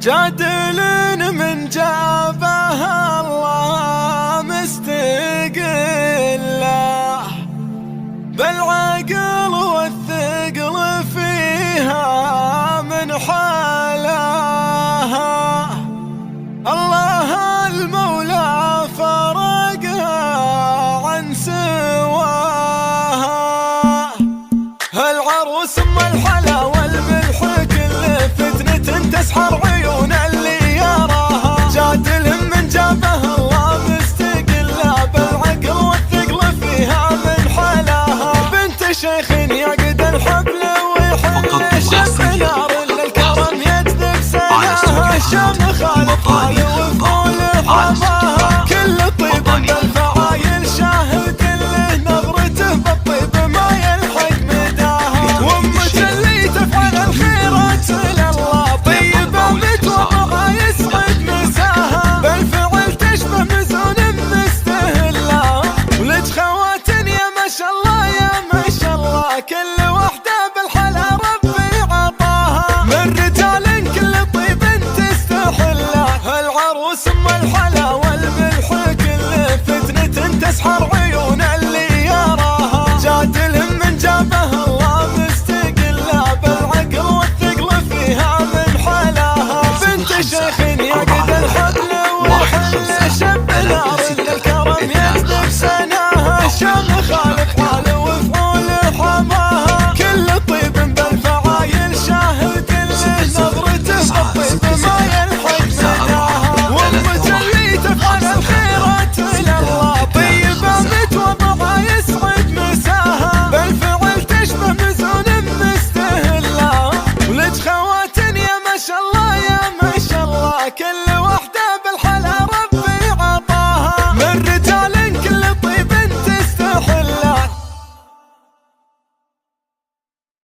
جادل من جابها الله مستقله، بالعقل والثقل فيها من حالها. الله المولى فرقها عن سواها، العروس ام الحلا والملح كل فتنة تسحر عيون اللي يراها. جادل من جابها الله مستقله، بالعقل والثقل فيها من حلاها. بنت شيخ يعقد الحبل ويحل شمس نار للكرم يجذب سناها. شمخ الفاي وفول حماها، كل طيب بالفعايل شاهد له نظرته بالطيب ما يلحق مداها. وامك اللي تفعل الخيرات لله طيبه متوضعه يسعد مساها. بالفعل تشبه مزون مستهله، ولج خوات يا ما شاء الله يا ما شاء الله، كل وحده بالحلا ربي عطاها. من رجال كل طيب تستحله، العروس ام الحلا والملح كل فتنة تسحر عيون اللي